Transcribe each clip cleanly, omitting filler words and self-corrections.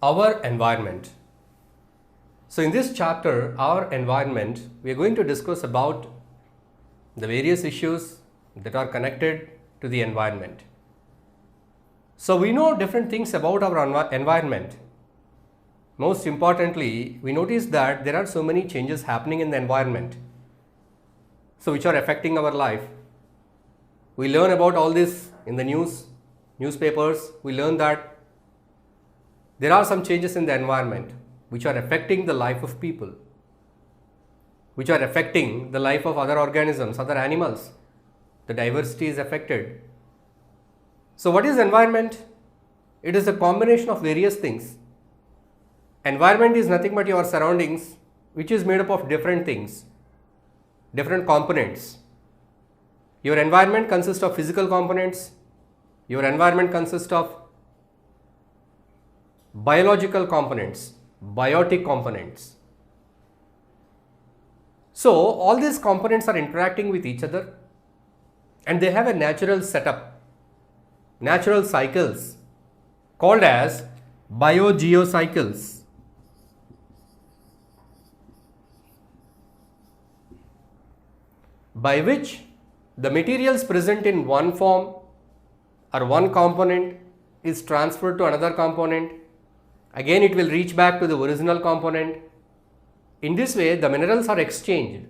Our environment. So in this chapter, our environment, we are going to discuss about the various issues that are connected to the environment. So we know different things about our environment. Most importantly, we notice that there are so many changes happening in the environment, so which are affecting our life. We learn about all this in the newspapers. We learn that there are some changes in the environment which are affecting the life of people, which are affecting the life of other organisms, other animals. The diversity is affected. So what is environment? It is a combination of various things. Environment is nothing but your surroundings, which is made up of different things, different components. Your environment consists of physical components. Your environment consists of biological components, biotic components. So all these components are interacting with each other and they have a natural setup, natural cycles called as biogeocycles. By which the materials present in one form or one component is transferred to another component. Again, it will reach back to the original component. In this way, the minerals are exchanged.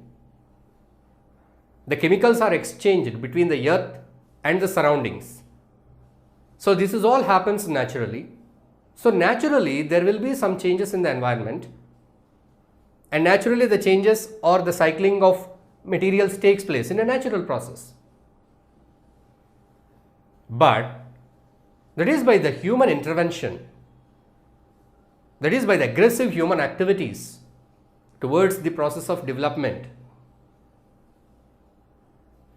The chemicals are exchanged between the earth and the surroundings. So this is all happens naturally. So naturally, there will be some changes in the environment, and naturally the changes or the cycling of materials takes place in a natural process. But that is by the human intervention, that is by the aggressive human activities towards the process of development.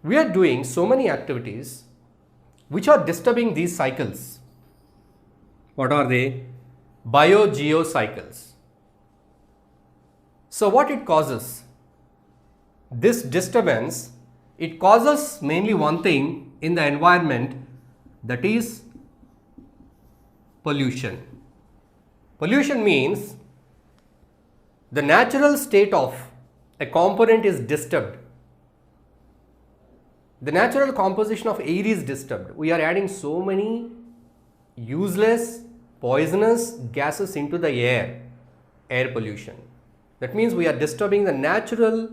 We are doing so many activities which are disturbing these cycles. What are they? Biogeocycles. So what it causes? This disturbance, it causes mainly one thing in the environment, that is pollution. Pollution means the natural state of a component is disturbed. The natural composition of air is disturbed. We are adding so many useless, poisonous gases into the air pollution. That means we are disturbing the natural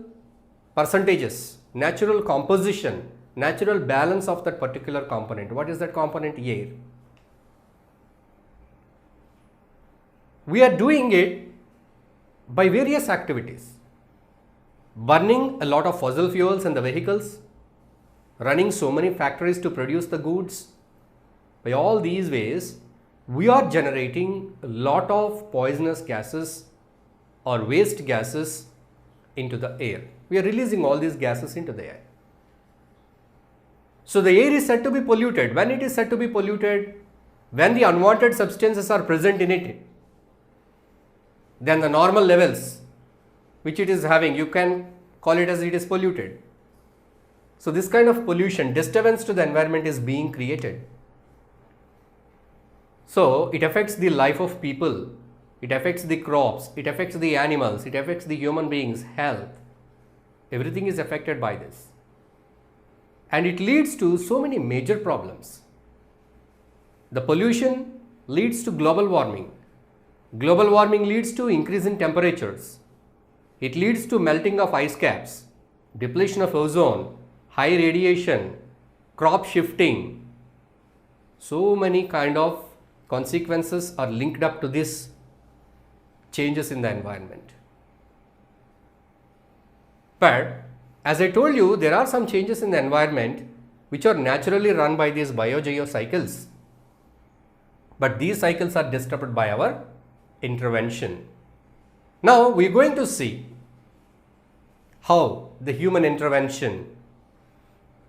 percentages, natural composition, natural balance of that particular component. What is that component? Air. We are doing it by various activities. Burning a lot of fossil fuels in the vehicles, running so many factories to produce the goods. By all these ways, we are generating a lot of poisonous gases or waste gases into the air. We are releasing all these gases into the air. So the air is said to be polluted. When it is said to be polluted, when the unwanted substances are present in it, then the normal levels which it is having, you can call it as it is polluted. So this kind of pollution, disturbance to the environment is being created. So it affects the life of people, it affects the crops, it affects the animals, it affects the human beings' health. Everything is affected by this. And it leads to so many major problems. The pollution leads to global warming. Global warming leads to increase in temperatures. It leads to melting of ice caps, depletion of ozone, high radiation, crop shifting. So many kind of consequences are linked up to this changes in the environment. But as I told you, there are some changes in the environment which are naturally run by these biogeocycles. But these cycles are disturbed by our intervention. Now we are going to see how the human intervention,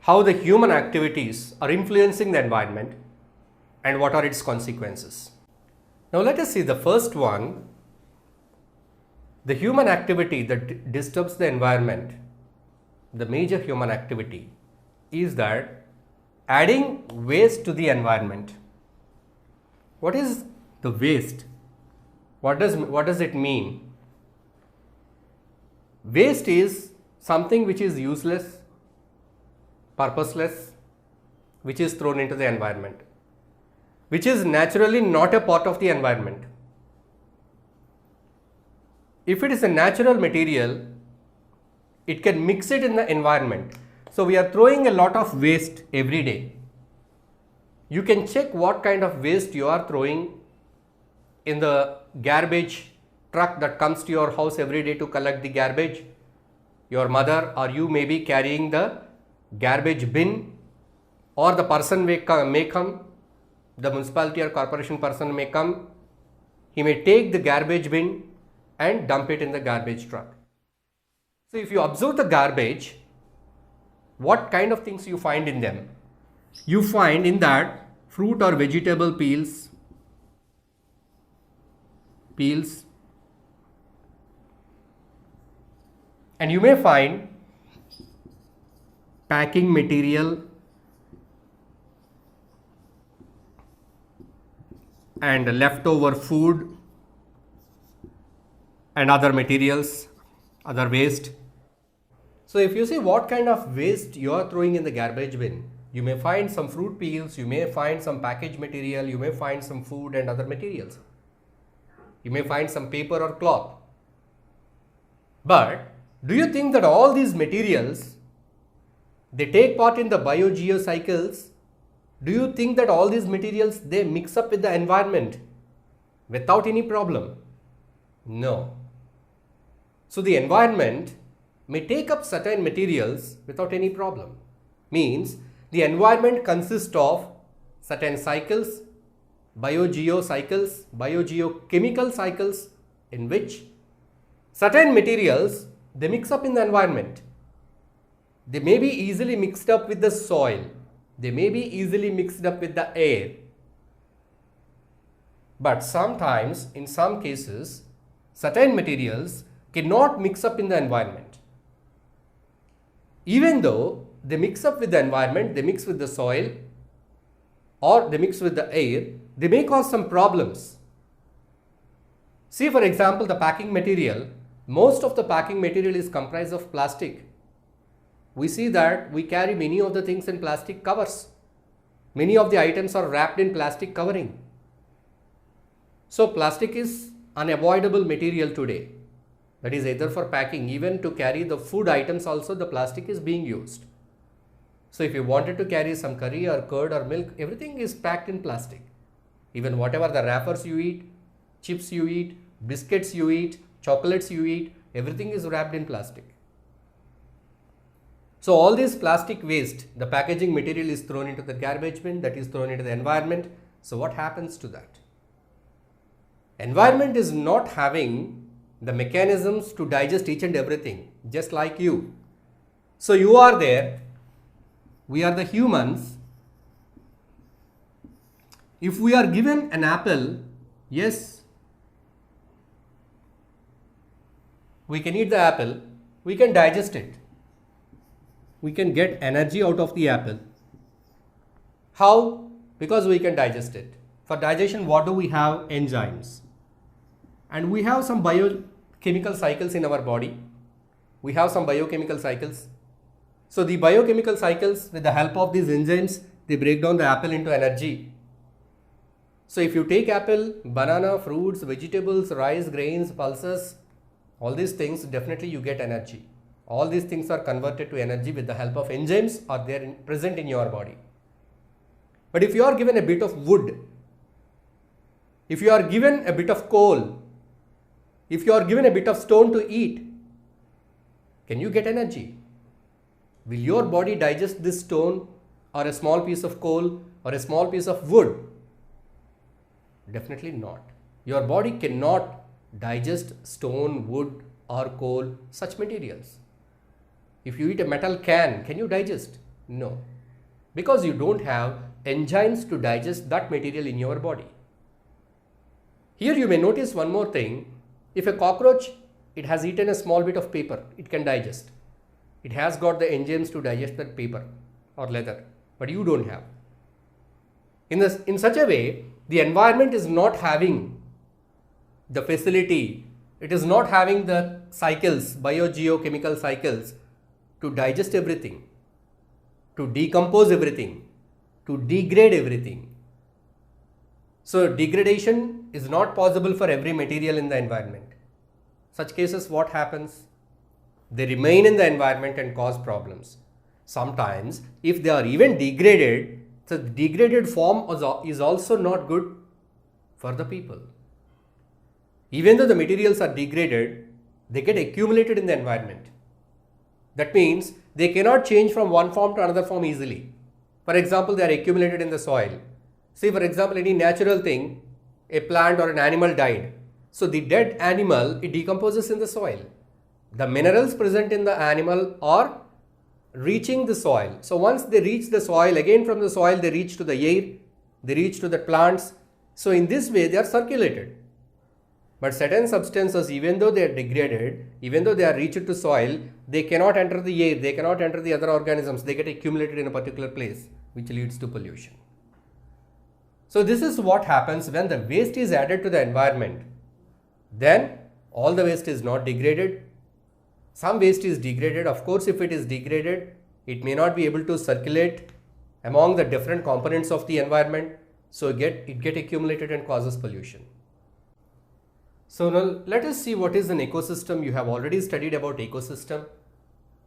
how the human activities are influencing the environment and what are its consequences. Now let us see the first one. The human activity that disturbs the environment, the major human activity is that adding waste to the environment. What is the waste? What does it mean? Waste is something which is useless, purposeless, which is thrown into the environment, which is naturally not a part of the environment. If it is a natural material, it can mix it in the environment. So we are throwing a lot of waste every day. You can check what kind of waste you are throwing in the garbage truck that comes to your house every day to collect the garbage. Your mother or you may be carrying the garbage bin, or the person may come, the municipality or corporation person may come, he may take the garbage bin and dump it in the garbage truck. So if you observe the garbage, what kind of things you find in them? You find in that fruit or vegetable peels, and you may find packing material and leftover food and other materials, other waste. So if you see what kind of waste you are throwing in the garbage bin, you may find some fruit peels, you may find some package material, you may find some food and other materials. You may find some paper or cloth. But do you think that all these materials, they take part in the biogeocycles? Do you think that all these materials, they mix up with the environment without any problem? No. So the environment may take up certain materials without any problem. Means the environment consists of certain cycles, biogeocycles, biogeochemical cycles, in which certain materials, they mix up in the environment. They may be easily mixed up with the soil. They may be easily mixed up with the air. But sometimes, in some cases, certain materials cannot mix up in the environment. Even though they mix up with the environment, they mix with the soil or they mix with the air, they may cause some problems. See, for example, the packing material. Most of the packing material is comprised of plastic. We see that we carry many of the things in plastic covers. Many of the items are wrapped in plastic covering. So plastic is unavoidable material today. That is either for packing, even to carry the food items also the plastic is being used. So if you wanted to carry some curry or curd or milk, everything is packed in plastic. Even whatever the wrappers you eat, chips you eat, biscuits you eat, chocolates you eat, everything is wrapped in plastic. So all this plastic waste, the packaging material is thrown into the garbage bin, that is thrown into the environment. So what happens to that? Environment is not having the mechanisms to digest each and everything, just like you. So you are there, we are the humans. If we are given an apple, yes, we can eat the apple, we can digest it. We can get energy out of the apple. How? Because we can digest it. For digestion, what do we have? Enzymes. And we have some biochemical cycles in our body. We have some biochemical cycles. So the biochemical cycles, with the help of these enzymes, they break down the apple into energy. So if you take apple, banana, fruits, vegetables, rice, grains, pulses, all these things, definitely you get energy. All these things are converted to energy with the help of enzymes, or they are present in your body. But if you are given a bit of wood, if you are given a bit of coal, if you are given a bit of stone to eat, can you get energy? Will your body digest this stone or a small piece of coal or a small piece of wood? Definitely not. Your body cannot digest stone, wood or coal, such materials. If you eat a metal can you digest? No. Because you don't have enzymes to digest that material in your body. Here you may notice one more thing. If a cockroach, it has eaten a small bit of paper, it can digest. It has got the enzymes to digest that paper or leather, but you don't have. In such a way, the environment is not having the facility, it is not having the cycles, biogeochemical cycles to digest everything, to decompose everything, to degrade everything. So degradation is not possible for every material in the environment. Such cases, what happens? They remain in the environment and cause problems. Sometimes, if they are even degraded, the degraded form is also not good for the people. Even though the materials are degraded, they get accumulated in the environment. That means they cannot change from one form to another form easily. For example, they are accumulated in the soil. See, for example, any natural thing, a plant or an animal died. So the dead animal, it decomposes in the soil. The minerals present in the animal are reaching the soil. So once they reach the soil, again from the soil they reach to the air, they reach to the plants. So in this way they are circulated. But certain substances, even though they are degraded, even though they are reached to soil, they cannot enter the air, they cannot enter the other organisms, they get accumulated in a particular place, which leads to pollution. So this is what happens when the waste is added to the environment. Then all the waste is not degraded. Some waste is degraded. Of course, if it is degraded, it may not be able to circulate among the different components of the environment. So it get accumulated and causes pollution. So now let us see what is an ecosystem. You have already studied about ecosystem.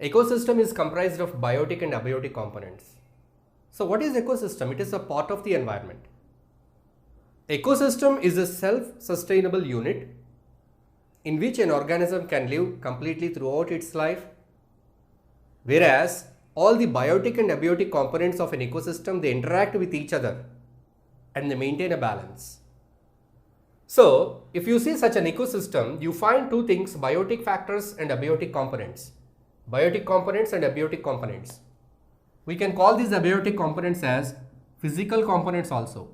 Ecosystem is comprised of biotic and abiotic components. So what is ecosystem? It is a part of the environment. Ecosystem is a self-sustainable unit in which an organism can live completely throughout its life, whereas all the biotic and abiotic components of an ecosystem, they interact with each other and they maintain a balance. So if you see such an ecosystem, you find two things: biotic factors and abiotic components. Biotic components and abiotic components. We can call these abiotic components as physical components also.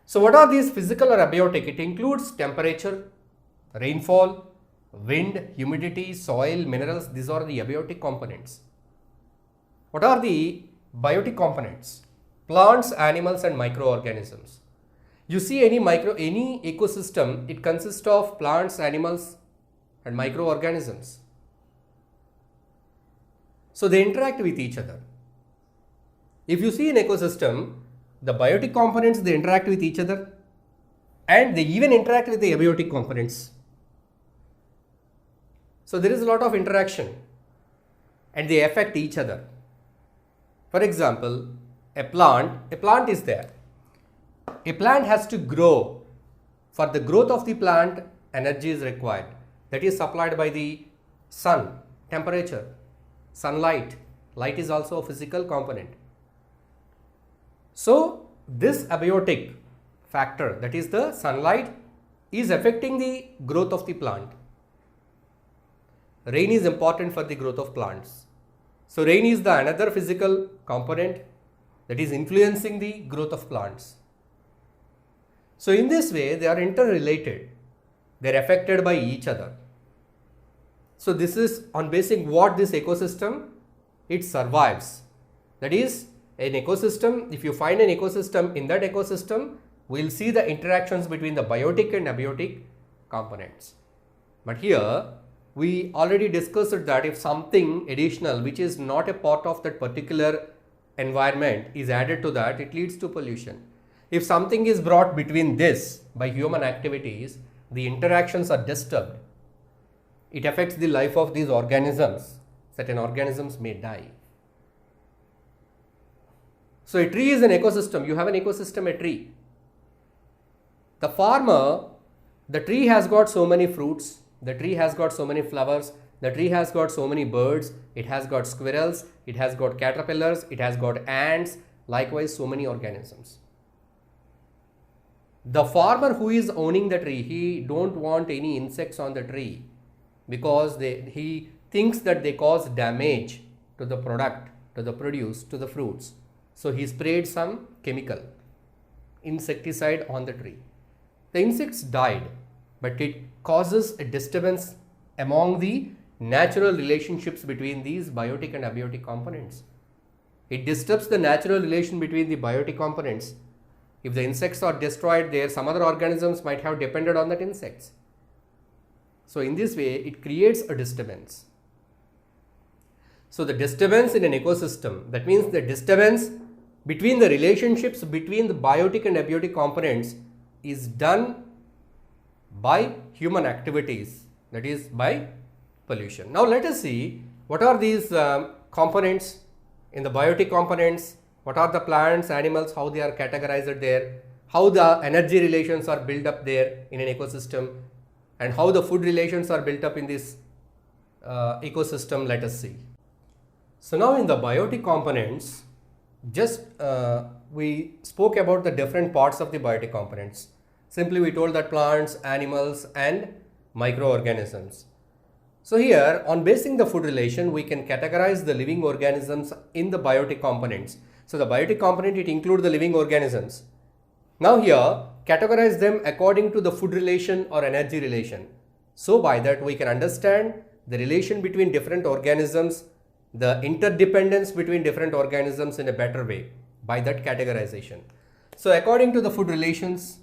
So what are these physical or abiotic? It includes temperature, rainfall, wind, humidity, soil, minerals. These are the abiotic components. What are the biotic components? Plants, animals and microorganisms. You see any ecosystem, it consists of plants, animals and microorganisms. So they interact with each other. If you see an ecosystem, the biotic components, they interact with each other and they even interact with the abiotic components. So there is a lot of interaction and they affect each other. For example, a plant is there. A plant has to grow. For the growth of the plant, energy is required. That is supplied by the sun, temperature, sunlight. Light is also a physical component. So this abiotic factor, that is the sunlight, is affecting the growth of the plant. Rain is important for the growth of plants. So rain is the another physical component that is influencing the growth of plants. So in this way they are interrelated. They are affected by each other. So this is on basing what this ecosystem, it survives. That is, an ecosystem, if you find an ecosystem, in that ecosystem, we will see the interactions between the biotic and abiotic components. But here, we already discussed that if something additional which is not a part of that particular environment is added to that, it leads to pollution. If something is brought between this by human activities, the interactions are disturbed. It affects the life of these organisms. Certain organisms may die. So a tree is an ecosystem. You have an ecosystem, a tree. The farmer, the tree has got so many fruits, the tree has got so many flowers, the tree has got so many birds, it has got squirrels, it has got caterpillars, it has got ants, likewise so many organisms. The farmer who is owning the tree, he don't want any insects on the tree because he thinks that they cause damage to the product, to the produce, to the fruits. So he sprayed some chemical, insecticide on the tree. The insects died, but it causes a disturbance among the natural relationships between these biotic and abiotic components. It disturbs the natural relation between the biotic components. If the insects are destroyed there, some other organisms might have depended on that insects. So in this way, it creates a disturbance. So the disturbance in an ecosystem, that means the disturbance between the relationships between the biotic and abiotic components is done by human activities, that is by pollution. Now let us see what are these components in the biotic components, what are the plants, animals, how they are categorized there, how the energy relations are built up there in an ecosystem, and how the food relations are built up in this ecosystem. Let us see. So now in the biotic components, just we spoke about the different parts of the biotic components. Simply we told that plants, animals and microorganisms. So here, on basing the food relation, we can categorize the living organisms in the biotic components. So the biotic component, it includes the living organisms. Now here, categorize them according to the food relation or energy relation. So by that we can understand the relation between different organisms, the interdependence between different organisms in a better way by that categorization. So according to the food relations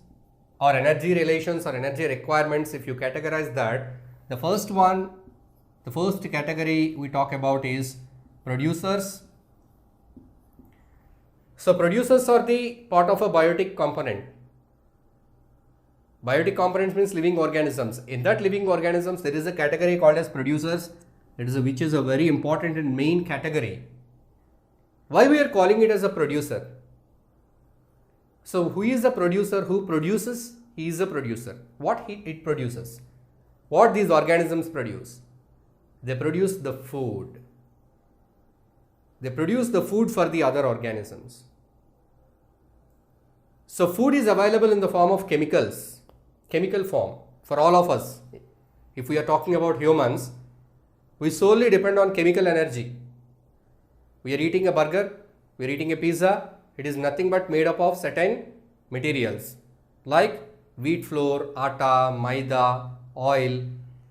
or energy relations or energy requirements, if you categorize that, the first category we talk about is producers. So producers are the part of a biotic component. Biotic components means living organisms. In that living organisms, there is a category called as producers, which is a very important and main category. Why we are calling it as a producer? So who is the producer? Who produces? He is a producer. What it produces? What these organisms produce? They produce the food. They produce the food for the other organisms. So food is available in the form of chemicals, chemical form for all of us. If we are talking about humans, we solely depend on chemical energy. We are eating a burger, we are eating a pizza, it is nothing but made up of certain materials like wheat flour, atta, maida, oil.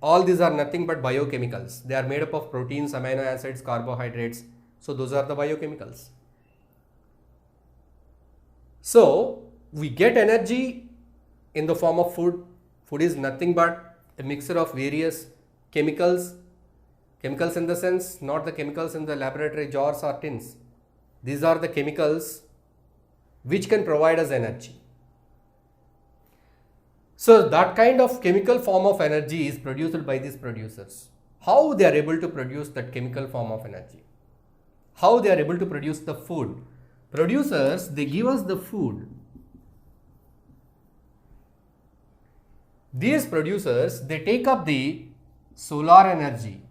All these are nothing but biochemicals. They are made up of proteins, amino acids, carbohydrates. So those are the biochemicals. So we get energy in the form of food. Food is nothing but a mixture of various chemicals. Chemicals in the sense, not the chemicals in the laboratory jars or tins. These are the chemicals which can provide us energy. So that kind of chemical form of energy is produced by these producers. How they are able to produce that chemical form of energy? How they are able to produce the food? Producers, they give us the food. These producers, they take up the solar energy.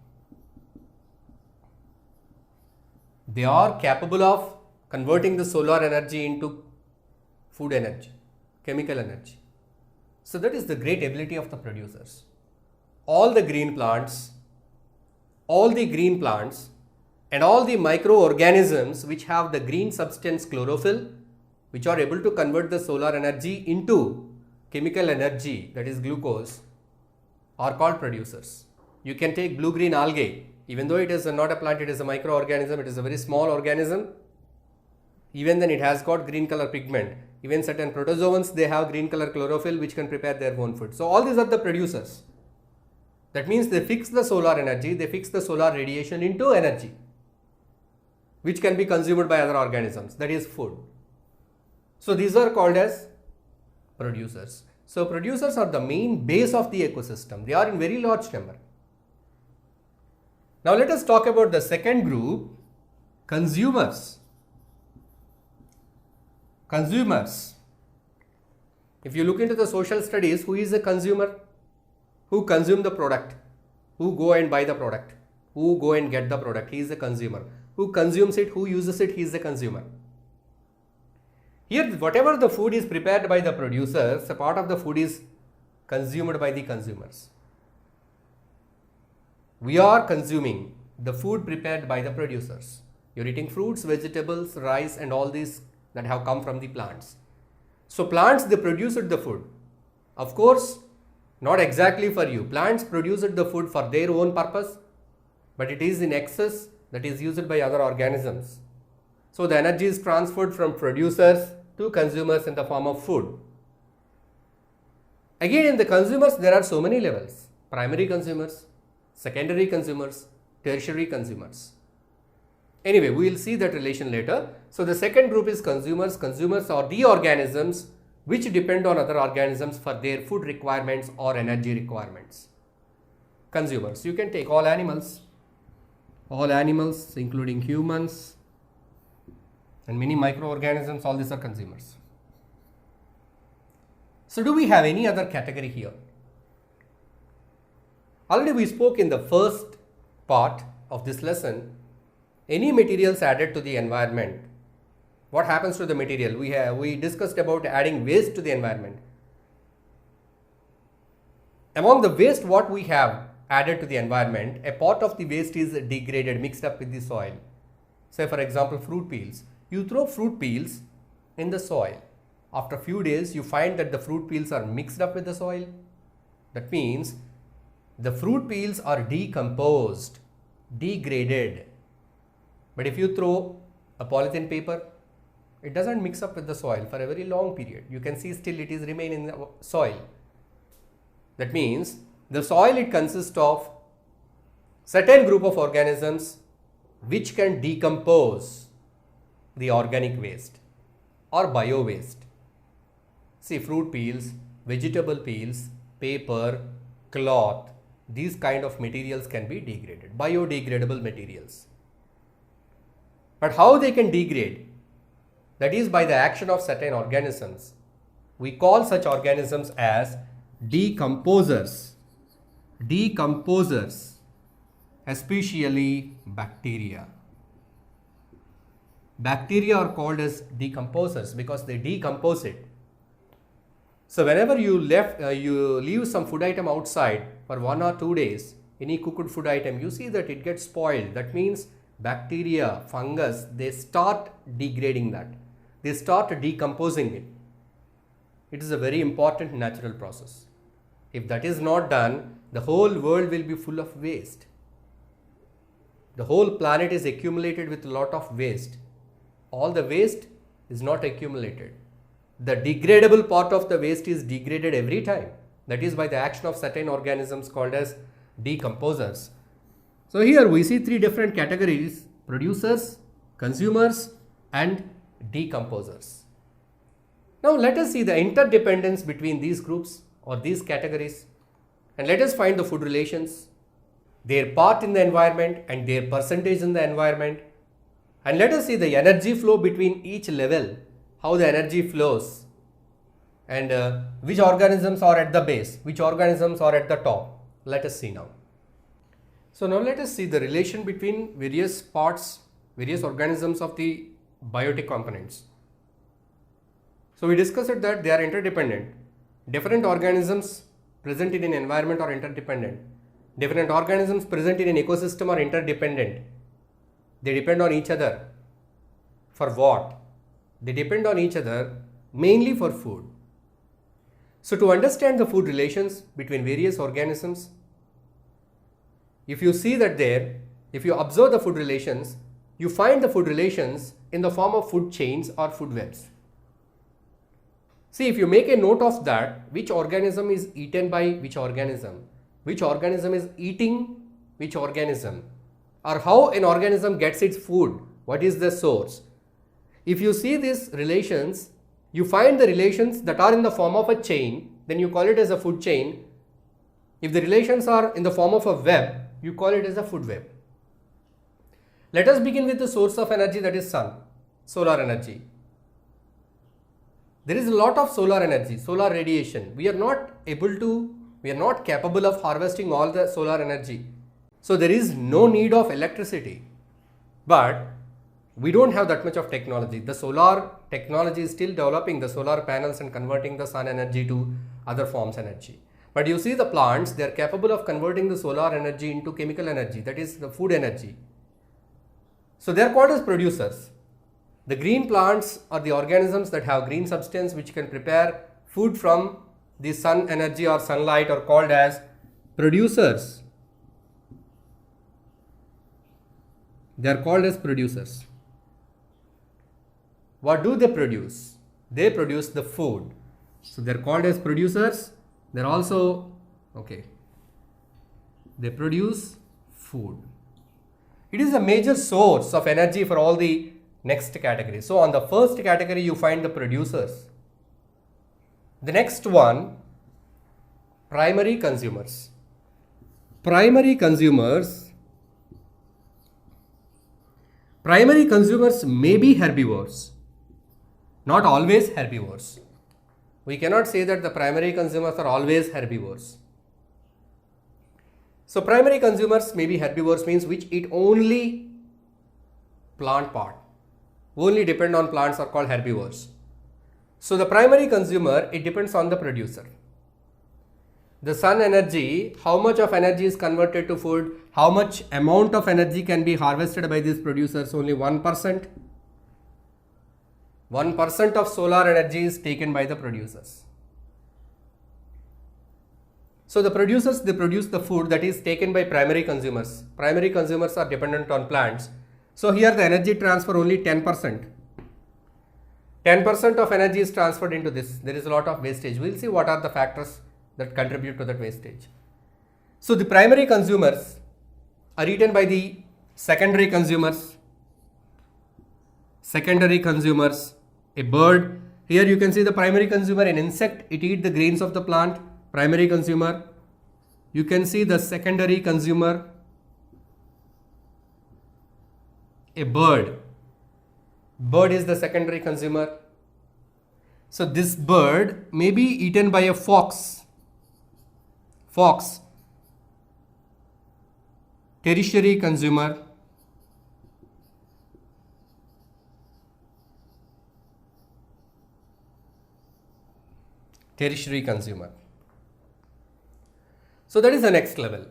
They are capable of converting the solar energy into food energy, chemical energy. So that is the great ability of the producers. All the green plants and all the microorganisms which have the green substance chlorophyll, which are able to convert the solar energy into chemical energy, that is glucose, are called producers. You can take blue-green algae. Even though it is not a plant, it is a microorganism, it is a very small organism. Even then it has got green color pigment. Even certain protozoans, they have green color chlorophyll which can prepare their own food. So all these are the producers. That means they fix the solar energy, they fix the solar radiation into energy, which can be consumed by other organisms, that is food. So these are called as producers. So producers are the main base of the ecosystem. They are in very large number. Now let us talk about the second group, consumers. Consumers. If you look into the social studies, who is a consumer? Who consume the product? Who go and buy the product? Who go and get the product? He is a consumer. Who consumes it? Who uses it? He is a consumer. Here, whatever the food is prepared by the producers, a part of the food is consumed by the consumers. We are consuming the food prepared by the producers. You are eating fruits, vegetables, rice and all these that have come from the plants. So plants, they produced the food. Of course, not exactly for you. Plants produced the food for their own purpose, but it is in excess that is used by other organisms. So the energy is transferred from producers to consumers in the form of food. Again, in the consumers, there are so many levels: primary consumers, secondary consumers, tertiary consumers. Anyway, we will see that relation later. So, the second group is consumers. Consumers are the organisms which depend on other organisms for their food requirements or energy requirements. Consumers, you can take all animals including humans and many microorganisms, all these are consumers. So, do we have any other category here? Already we spoke in the first part of this lesson, any materials added to the environment. What happens to the material? We discussed about adding waste to the environment. Among the waste what we have added to the environment, a part of the waste is degraded, mixed up with the soil. Say for example, fruit peels. You throw fruit peels in the soil. After a few days, you find that the fruit peels are mixed up with the soil. That means the fruit peels are decomposed, degraded. But if you throw a polythene paper, it doesn't mix up with the soil for a very long period. You can see still it is remain in the soil. That means the soil, it consists of certain group of organisms which can decompose the organic waste or bio waste. See, fruit peels, vegetable peels, paper, cloth, these kind of materials can be degraded, biodegradable materials. But how they can degrade? That is by the action of certain organisms. We call such organisms as decomposers. Decomposers, especially bacteria. Bacteria are called as decomposers because they decompose it. So whenever you leave some food item outside for 1 or 2 days, any cooked food item, you see that it gets spoiled. That means bacteria, fungus, they start degrading that. They start decomposing it. It is a very important natural process. If that is not done, the whole world will be full of waste. The whole planet is accumulated with a lot of waste. All the waste is not accumulated. The degradable part of the waste is degraded every time. That is by the action of certain organisms called as decomposers. So here we see 3 different categories: producers, consumers and decomposers. Now let us see the interdependence between these groups or these categories, and let us find the food relations, their part in the environment and their percentage in the environment, and let us see the energy flow between each level, how the energy flows, and which organisms are at the base, which organisms are at the top. Let us see now. So now let us see the relation between various parts, various organisms of the biotic components. So we discussed that they are interdependent. Different organisms present in an environment are interdependent. Different organisms present in an ecosystem are interdependent. They depend on each other. For what? They depend on each other mainly for food. So to understand the food relations between various organisms, if you see that there, if you observe the food relations, you find the food relations in the form of food chains or food webs. See, if you make a note of that, which organism is eaten by which organism is eating which organism, or how an organism gets its food, what is the source. If you see these relations, you find the relations that are in the form of a chain, then you call it as a food chain. If the relations are in the form of a web, you call it as a food web. Let us begin with the source of energy, that is sun, solar energy. There is a lot of solar energy, solar radiation. We are not capable of harvesting all the solar energy. So there is no need of electricity. But we don't have that much of technology. The solar technology is still developing, the solar panels and converting the sun energy to other forms energy. But you see the plants, they are capable of converting the solar energy into chemical energy, that is the food energy. So they are called as producers. The green plants are the organisms that have green substance which can prepare food from the sun energy or sunlight, are called as producers. They are called as producers. What do they produce? They produce the food. So they're called as producers. They're also, okay, they produce food. It is a major source of energy for all the next categories. So on the first category, you find the producers. The next one, primary consumers. Primary consumers may be herbivores, not always herbivores. We cannot say that the primary consumers are always herbivores. So primary consumers may be herbivores means which eat only plant part, only depend on plants, are called herbivores. So the primary consumer, it depends on the producer. The sun energy, how much of energy is converted to food, how much amount of energy can be harvested by these producers, only 1%. 1% of solar energy is taken by the producers. So the producers, they produce the food that is taken by primary consumers. Primary consumers are dependent on plants. So here the energy transfer only 10%. 10% of energy is transferred into this. There is a lot of wastage. We'll see what are the factors that contribute to that wastage. So the primary consumers are eaten by the secondary consumers. Secondary consumers, a bird. Here you can see the primary consumer, an insect, it eats the grains of the plant. Primary consumer. You can see the secondary consumer, a bird. Bird is the secondary consumer. So this bird may be eaten by a fox. Fox, tertiary consumer. Tertiary consumer. So that is the next level.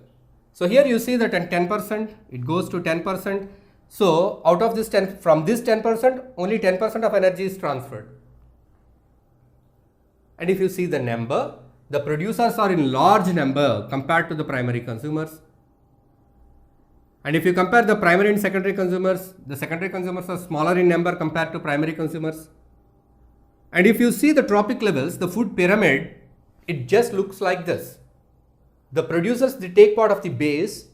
So here you see that 10%, it goes to 10%. So out of this 10, from this 10%, only 10% of energy is transferred. And if you see the number, the producers are in large number compared to the primary consumers. And if you compare the primary and secondary consumers, the secondary consumers are smaller in number compared to primary consumers. And if you see the trophic levels, the food pyramid, it just looks like this. The producers, they take part of the base.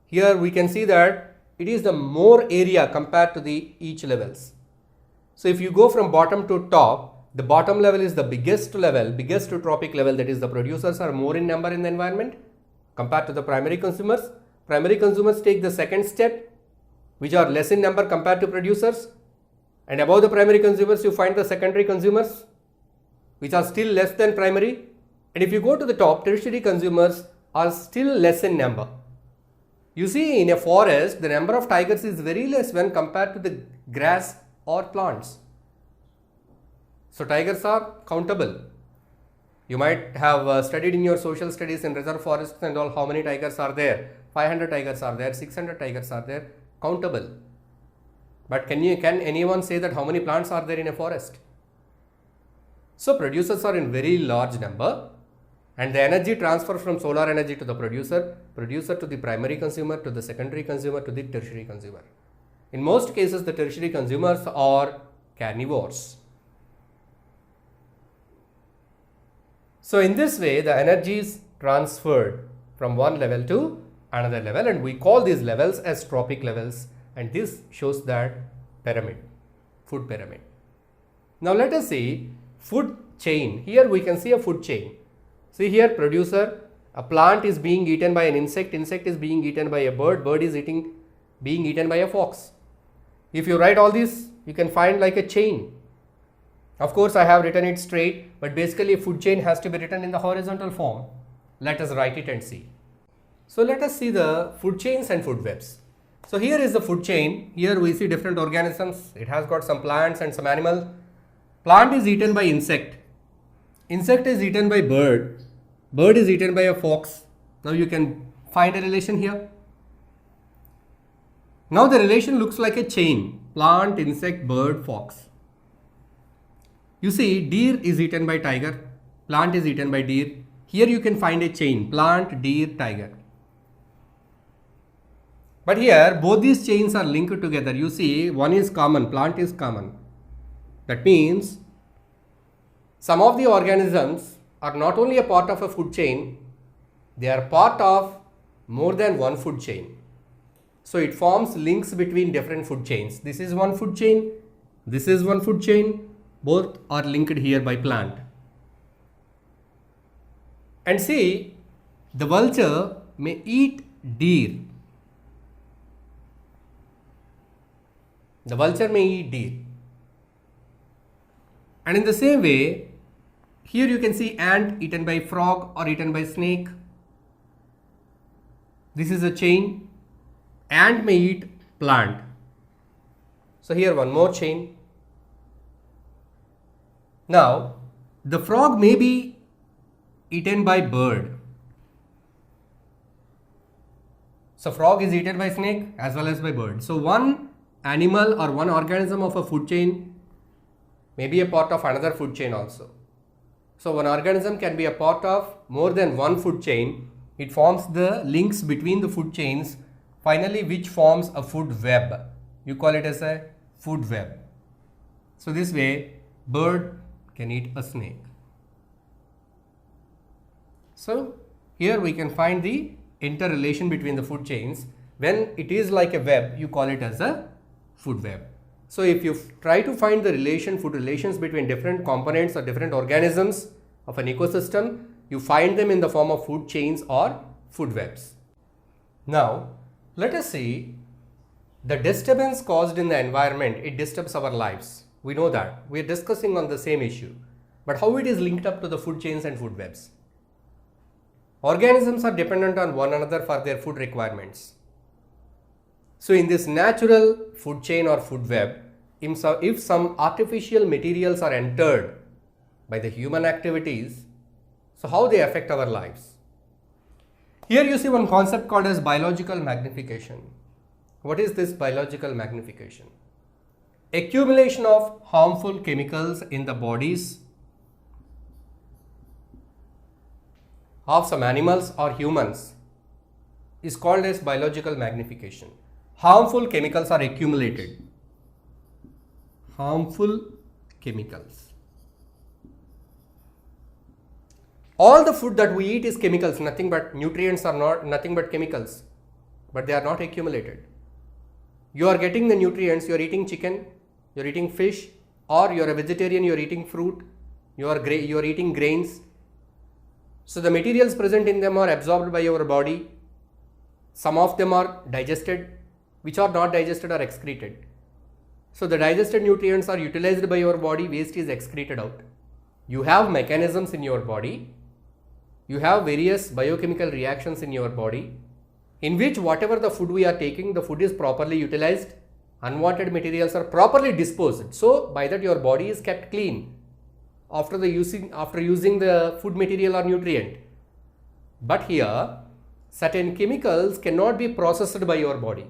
Here we can see that it is the more area compared to the each levels. So if you go from bottom to top, the bottom level is the biggest level, biggest trophic level, that is the producers are more in number in the environment compared to the primary consumers. Primary consumers take the second step, which are less in number compared to producers. And above the primary consumers, you find the secondary consumers, which are still less than primary. And if you go to the top, tertiary consumers are still less in number. You see, in a forest, the number of tigers is very less when compared to the grass or plants. So tigers are countable. You might have studied in your social studies in reserve forests and all, how many tigers are there. 500 tigers are there, 600 tigers are there, countable. But can anyone say that how many plants are there in a forest? So producers are in very large number, and the energy transfer from solar energy to the producer to the primary consumer, to the secondary consumer, to the tertiary consumer. In most cases, the tertiary consumers are carnivores. So in this way, the energy is transferred from one level to another level, and we call these levels as trophic levels, and this shows that pyramid, food pyramid. Now let us see food chain. Here we can see a food chain. See here, producer, a plant is being eaten by an insect, insect is being eaten by a bird, bird is being eaten by a fox. If you write all this, you can find like a chain. Of course, I have written it straight, but basically a food chain has to be written in the horizontal form. Let us write it and see. So let us see the food chains and food webs. So here is the food chain. Here we see different organisms. It has got some plants and some animals. Plant is eaten by insect. Insect is eaten by bird. Bird is eaten by a fox. Now you can find a relation here. Now the relation looks like a chain. Plant, insect, bird, fox. You see, deer is eaten by tiger. Plant is eaten by deer. Here you can find a chain. Plant, deer, tiger. But here both these chains are linked together. You see, one is common. Plant is common. That means Some of the organisms are not only a part of a food chain, they are part of more than one food chain. So it forms links between different food chains. This is one food chain, this is one food chain, both are linked here by plant. And see, the vulture may eat deer. The vulture may eat deer. And in the same way, here you can see ant eaten by frog or eaten by snake. This is a chain. Ant may eat plant. So here one more chain. Now, the frog may be eaten by bird. So frog is eaten by snake as well as by bird. So one animal or one organism of a food chain may be a part of another food chain also. So one organism can be a part of more than one food chain. It forms the links between the food chains, finally which forms a food web. You call it as a food web. So this way, bird can eat a snake. So here we can find the interrelation between the food chains. When it is like a web, you call it as a food web. So if you try to find the food relations between different components or different organisms of an ecosystem, you find them in the form of food chains or food webs. Now, let us see the disturbance caused in the environment. It disturbs our lives. We know that. We are discussing on the same issue. But how it is linked up to the food chains and food webs? Organisms are dependent on one another for their food requirements. So in this natural food chain or food web, if some artificial materials are entered by the human activities, so how they affect our lives? Here you see one concept called as biological magnification. What is this biological magnification? Accumulation of harmful chemicals in the bodies of some animals or humans is called as biological magnification. Harmful chemicals are accumulated. Harmful chemicals. All the food that we eat is chemicals, nothing but nutrients are nothing but chemicals, but they are not accumulated. You are getting the nutrients, you are eating chicken, you are eating fish, or you are a vegetarian, you are eating fruit, you are eating grains. So the materials present in them are absorbed by your body. Some of them are digested, which are not digested are excreted. So the digested nutrients are utilized by your body, waste is excreted out. You have mechanisms in your body, you have various biochemical reactions in your body, in which whatever the food we are taking, the food is properly utilized, unwanted materials are properly disposed. So by that your body is kept clean after using the food material or nutrient. But here, certain chemicals cannot be processed by your body.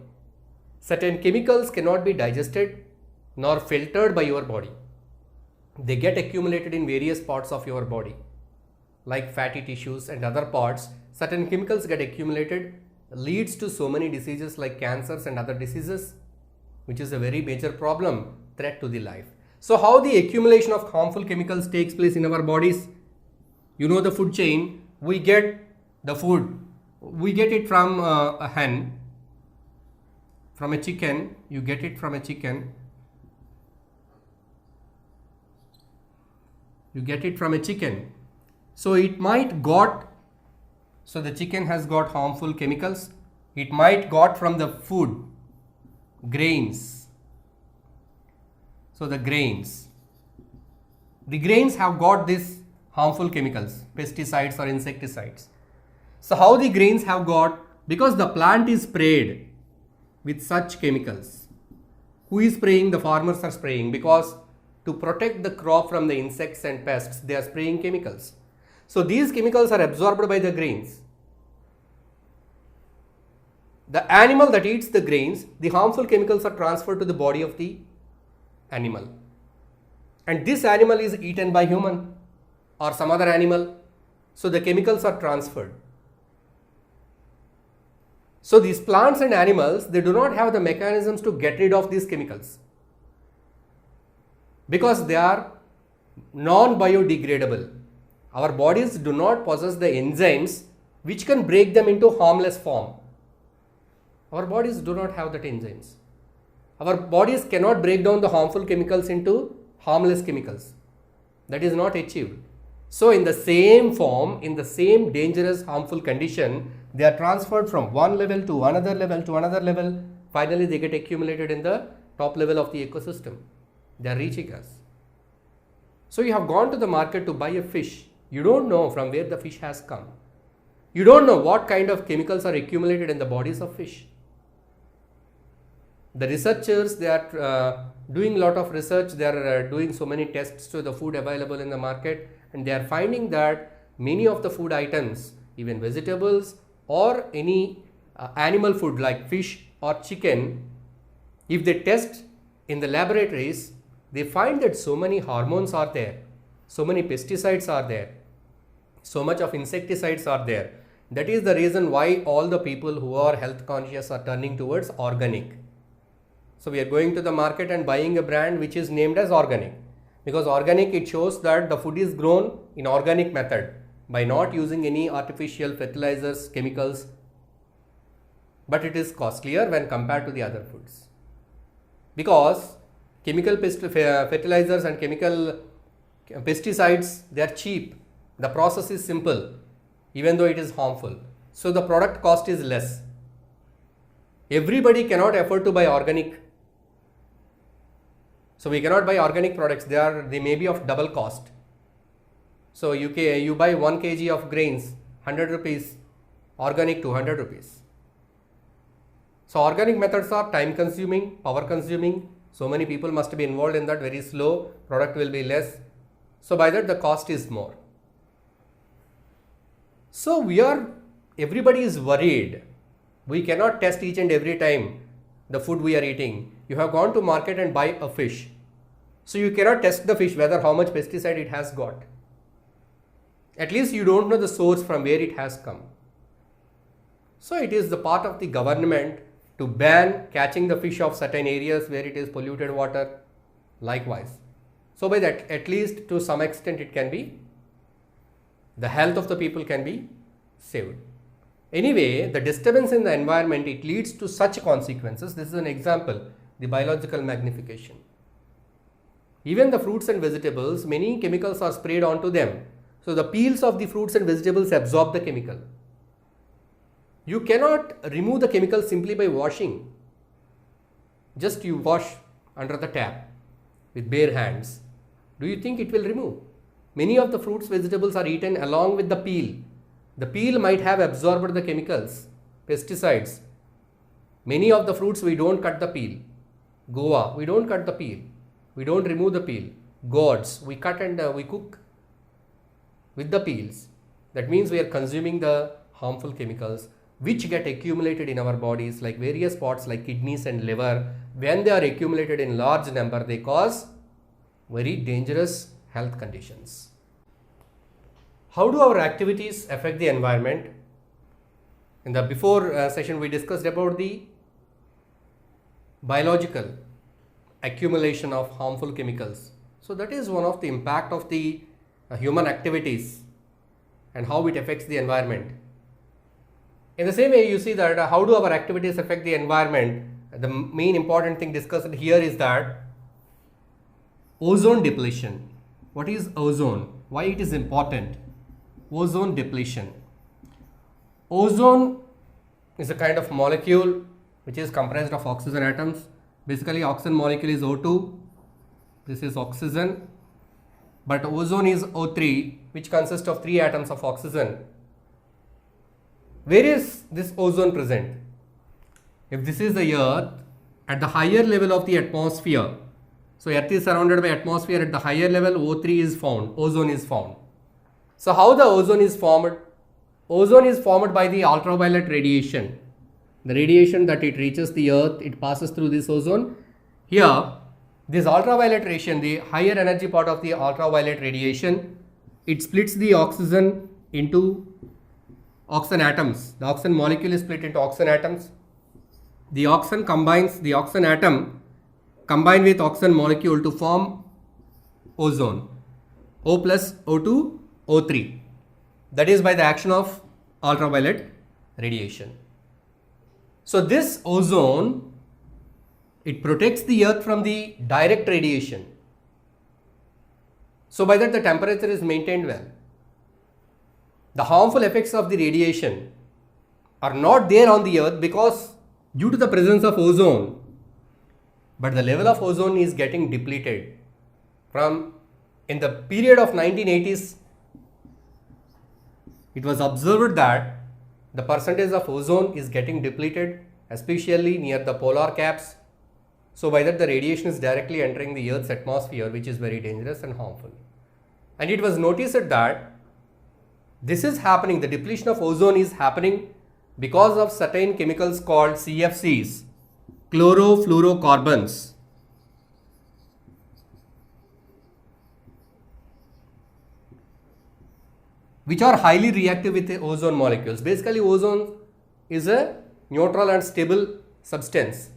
Certain chemicals cannot be digested nor filtered by your body. They get accumulated in various parts of your body, like fatty tissues and other parts. Certain chemicals get accumulated, leads to so many diseases like cancers and other diseases, which is a very major problem, threat to the life. So how the accumulation of harmful chemicals takes place in our bodies? You know the food chain, we get the food, we get it from a hen, from a chicken, you get it from a chicken, you get it from a chicken. So it might so the chicken has got harmful chemicals, it might got from the food, grains. So the grains have got these harmful chemicals, pesticides or insecticides. So how the grains have got? Because the plant is sprayed with such chemicals. Who is spraying? The farmers are spraying, because to protect the crop from the insects and pests, they are spraying chemicals. So these chemicals are absorbed by the grains. The animal that eats the grains, the harmful chemicals are transferred to the body of the animal. And this animal is eaten by human or some other animal. So the chemicals are transferred. So these plants and animals, they do not have the mechanisms to get rid of these chemicals, because they are non-biodegradable. Our bodies do not possess the enzymes which can break them into harmless form. Our bodies do not have that enzymes. Our bodies cannot break down the harmful chemicals into harmless chemicals. That is not achieved. So in the same form, in the same dangerous, harmful condition, they are transferred from one level to another level to another level. Finally, they get accumulated in the top level of the ecosystem. They are reaching us. So you have gone to the market to buy a fish. You don't know from where the fish has come. You don't know what kind of chemicals are accumulated in the bodies of fish. The researchers, they are doing a lot of research. They are doing so many tests to the food available in the market, and they are finding that many of the food items, even vegetables or any animal food like fish or chicken, if they test in the laboratories, they find that so many hormones are there, so many pesticides are there, so much of insecticides are there. That is the reason why all the people who are health conscious are turning towards organic. So we are going to the market and buying a brand which is named as organic, because organic, it shows that the food is grown in organic method by not using any artificial fertilizers, chemicals, but it is costlier when compared to the other foods, because chemical fertilizers and chemical pesticides, they are cheap. The process is simple, even though it is harmful. So the product cost is less. Everybody cannot afford to buy organic. So we cannot buy organic products. They may be of double cost. So you buy 1 kg of grains, 100 rupees, organic 200 rupees. So organic methods are time consuming, power consuming. So many people must be involved in that, very slow, product will be less. So by that the cost is more. So everybody is worried. We cannot test each and every time the food we are eating. You have gone to market and buy a fish. So you cannot test the fish whether how much pesticide it has got. At least you don't know the source from where it has come. So it is the part of the government to ban catching the fish of certain areas where it is polluted water, likewise. So by that, at least to some extent, it can be, the health of the people can be saved. Anyway, the disturbance in the environment, it leads to such consequences. This is an example, the biological magnification. Even the fruits and vegetables, many chemicals are sprayed onto them. So the peels of the fruits and vegetables absorb the chemical. You cannot remove the chemical simply by washing. Just you wash under the tap with bare hands. Do you think it will remove? Many of the fruits, vegetables are eaten along with the peel. The peel might have absorbed the chemicals, pesticides. Many of the fruits, we don't cut the peel. Guava, we don't cut the peel. We don't remove the peel. Gourds, we cut and we cook with the peels. That means we are consuming the harmful chemicals which get accumulated in our bodies, like various parts like kidneys and liver. When they are accumulated in large number, they cause very dangerous health conditions. How do our activities affect the environment? In the before session, we discussed about the biological accumulation of harmful chemicals. So that is one of the impact of the human activities and how it affects the environment. In the same way, you see that how do our activities affect the environment? The main important thing discussed here is that ozone depletion. What is ozone? Why it is important? Ozone depletion. Ozone is a kind of molecule which is comprised of oxygen atoms. Basically, oxygen molecule is O2. This is oxygen. But ozone is O3, which consists of 3 atoms of oxygen. Where is this ozone present? If this is the Earth, at the higher level of the atmosphere, so Earth is surrounded by atmosphere, at the higher level O3 is found, ozone is found. So how the ozone is formed? Ozone is formed by the ultraviolet radiation. The radiation that it reaches the Earth, it passes through this ozone. Here, this ultraviolet radiation, the higher energy part of the ultraviolet radiation, it splits the oxygen into oxygen atoms. The oxygen molecule is split into oxygen atoms. The oxygen atom combine with oxygen molecule to form ozone. O plus, O2, O3. That is by the action of ultraviolet radiation. So this ozone, it protects the earth from the direct radiation. So by that the temperature is maintained well. The harmful effects of the radiation are not there on the earth because due to the presence of ozone, but the level of ozone is getting depleted. From in the period of 1980s, it was observed that the percentage of ozone is getting depleted, especially near the polar caps. So by that the radiation is directly entering the Earth's atmosphere, which is very dangerous and harmful. And it was noticed that this is happening, the depletion of ozone is happening because of certain chemicals called CFCs, chlorofluorocarbons. Which are highly reactive with the ozone molecules. Basically, ozone is a neutral and stable substance,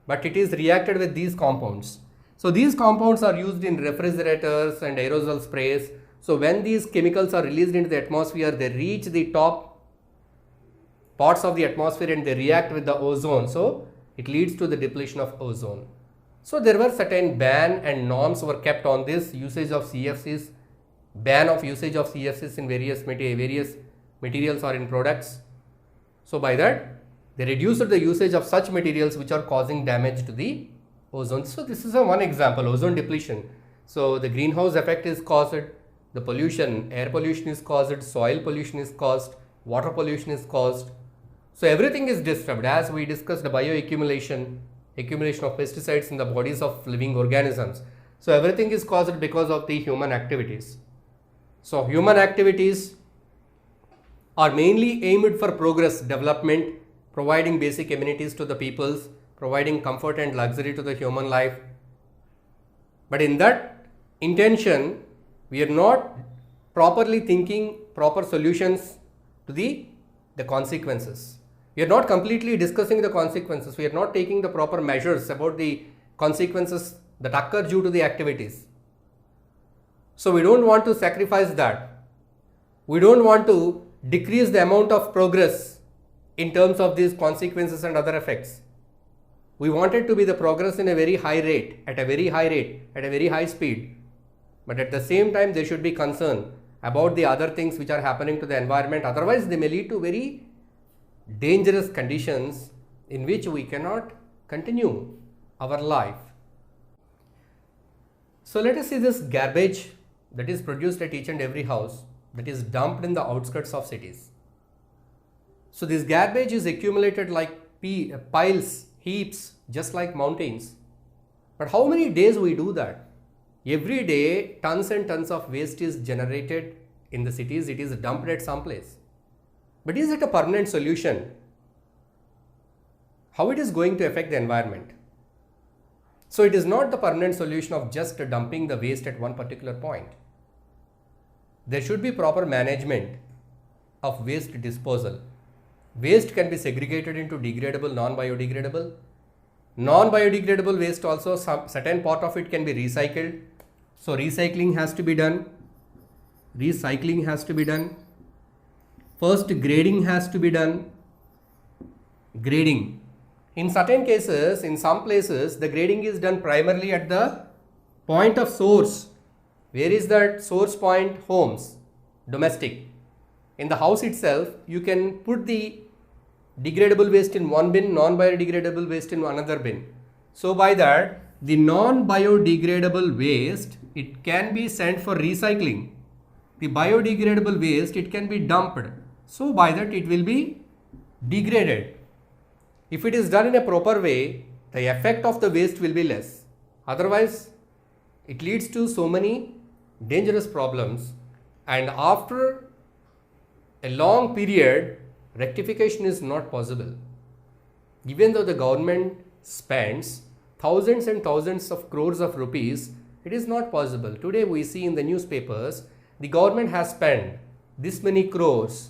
but it is reacted with these compounds. So these compounds are used in refrigerators and aerosol sprays. So when these chemicals are released into the atmosphere, they reach the top parts of the atmosphere and they react with the ozone. So it leads to the depletion of ozone. So there were certain ban and norms were kept on this usage of CFCs, ban of usage of CFCs in various materials or in products. So by that they reduced the usage of such materials which are causing damage to the ozone. So this is one example, ozone depletion. So the greenhouse effect is caused, the pollution, air pollution is caused, soil pollution is caused, water pollution is caused. So everything is disturbed. As we discussed, the bioaccumulation, accumulation of pesticides in the bodies of living organisms. So everything is caused because of the human activities. So human activities are mainly aimed for progress, development, providing basic amenities to the peoples, providing comfort and luxury to the human life. But in that intention, we are not properly thinking proper solutions to the consequences. We are not completely discussing the consequences. We are not taking the proper measures about the consequences that occur due to the activities. So we don't want to sacrifice that. We don't want to decrease the amount of progress in terms of these consequences and other effects. We want it to be the progress in a very high rate, at a very high speed. But at the same time, there should be concern about the other things which are happening to the environment. Otherwise, they may lead to very dangerous conditions in which we cannot continue our life. So let us see this garbage that is produced at each and every house, that is dumped in the outskirts of cities. So this garbage is accumulated like piles, heaps, just like mountains. But how many days we do that? Every day tons and tons of waste is generated in the cities. It is dumped at some place. But is it a permanent solution? How it is going to affect the environment? So it is not the permanent solution of just dumping the waste at one particular point. There should be proper management of waste disposal. Waste can be segregated into degradable, non-biodegradable. Non-biodegradable waste also, certain part of it can be recycled. So recycling has to be done. First, grading has to be done. Grading. In certain cases, in some places, the grading is done primarily at the point of source. Where is that source point? Homes, domestic. In the house itself, you can put the degradable waste in one bin, non-biodegradable waste in another bin. So by that, the non-biodegradable waste, it can be sent for recycling. The biodegradable waste, it can be dumped. So by that, it will be degraded. If it is done in a proper way, the effect of the waste will be less. Otherwise, it leads to so many dangerous problems, and after a long period, rectification is not possible. Even though the government spends thousands and thousands of crores of rupees, it is not possible. Today we see in the newspapers, the government has spent this many crores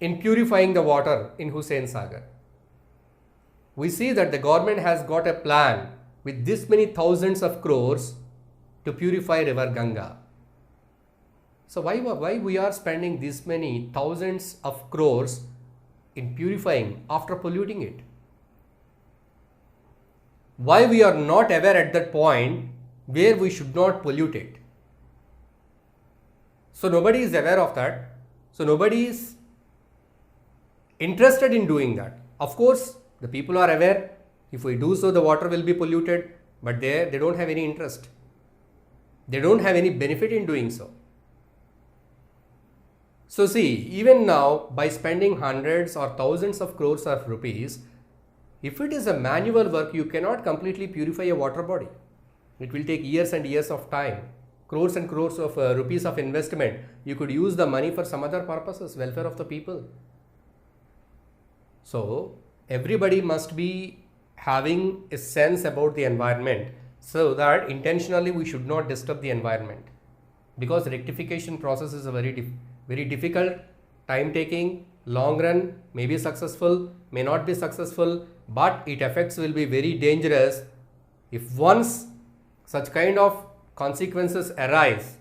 in purifying the water in Hussain Sagar. We see that the government has got a plan with this many thousands of crores to purify river Ganga. So why we are spending this many thousands of crores in purifying after polluting it? Why we are not aware at that point where we should not pollute it? So nobody is aware of that. So nobody is interested in doing that. Of course, the people are aware. If we do so, the water will be polluted, but they don't have any interest. They don't have any benefit in doing so. So see, even now, by spending hundreds or thousands of crores of rupees, if it is a manual work, you cannot completely purify a water body. It will take years and years of time, crores and crores of rupees of investment. You could use the money for some other purposes, welfare of the people. So everybody must be having a sense about the environment, so that intentionally we should not disturb the environment, because rectification process is a very difficult, time taking, long run, may be successful, may not be successful, but its effects will be very dangerous if once such kind of consequences arise.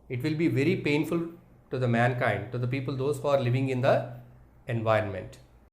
It will be very painful to the mankind, to the people, those who are living in the environment.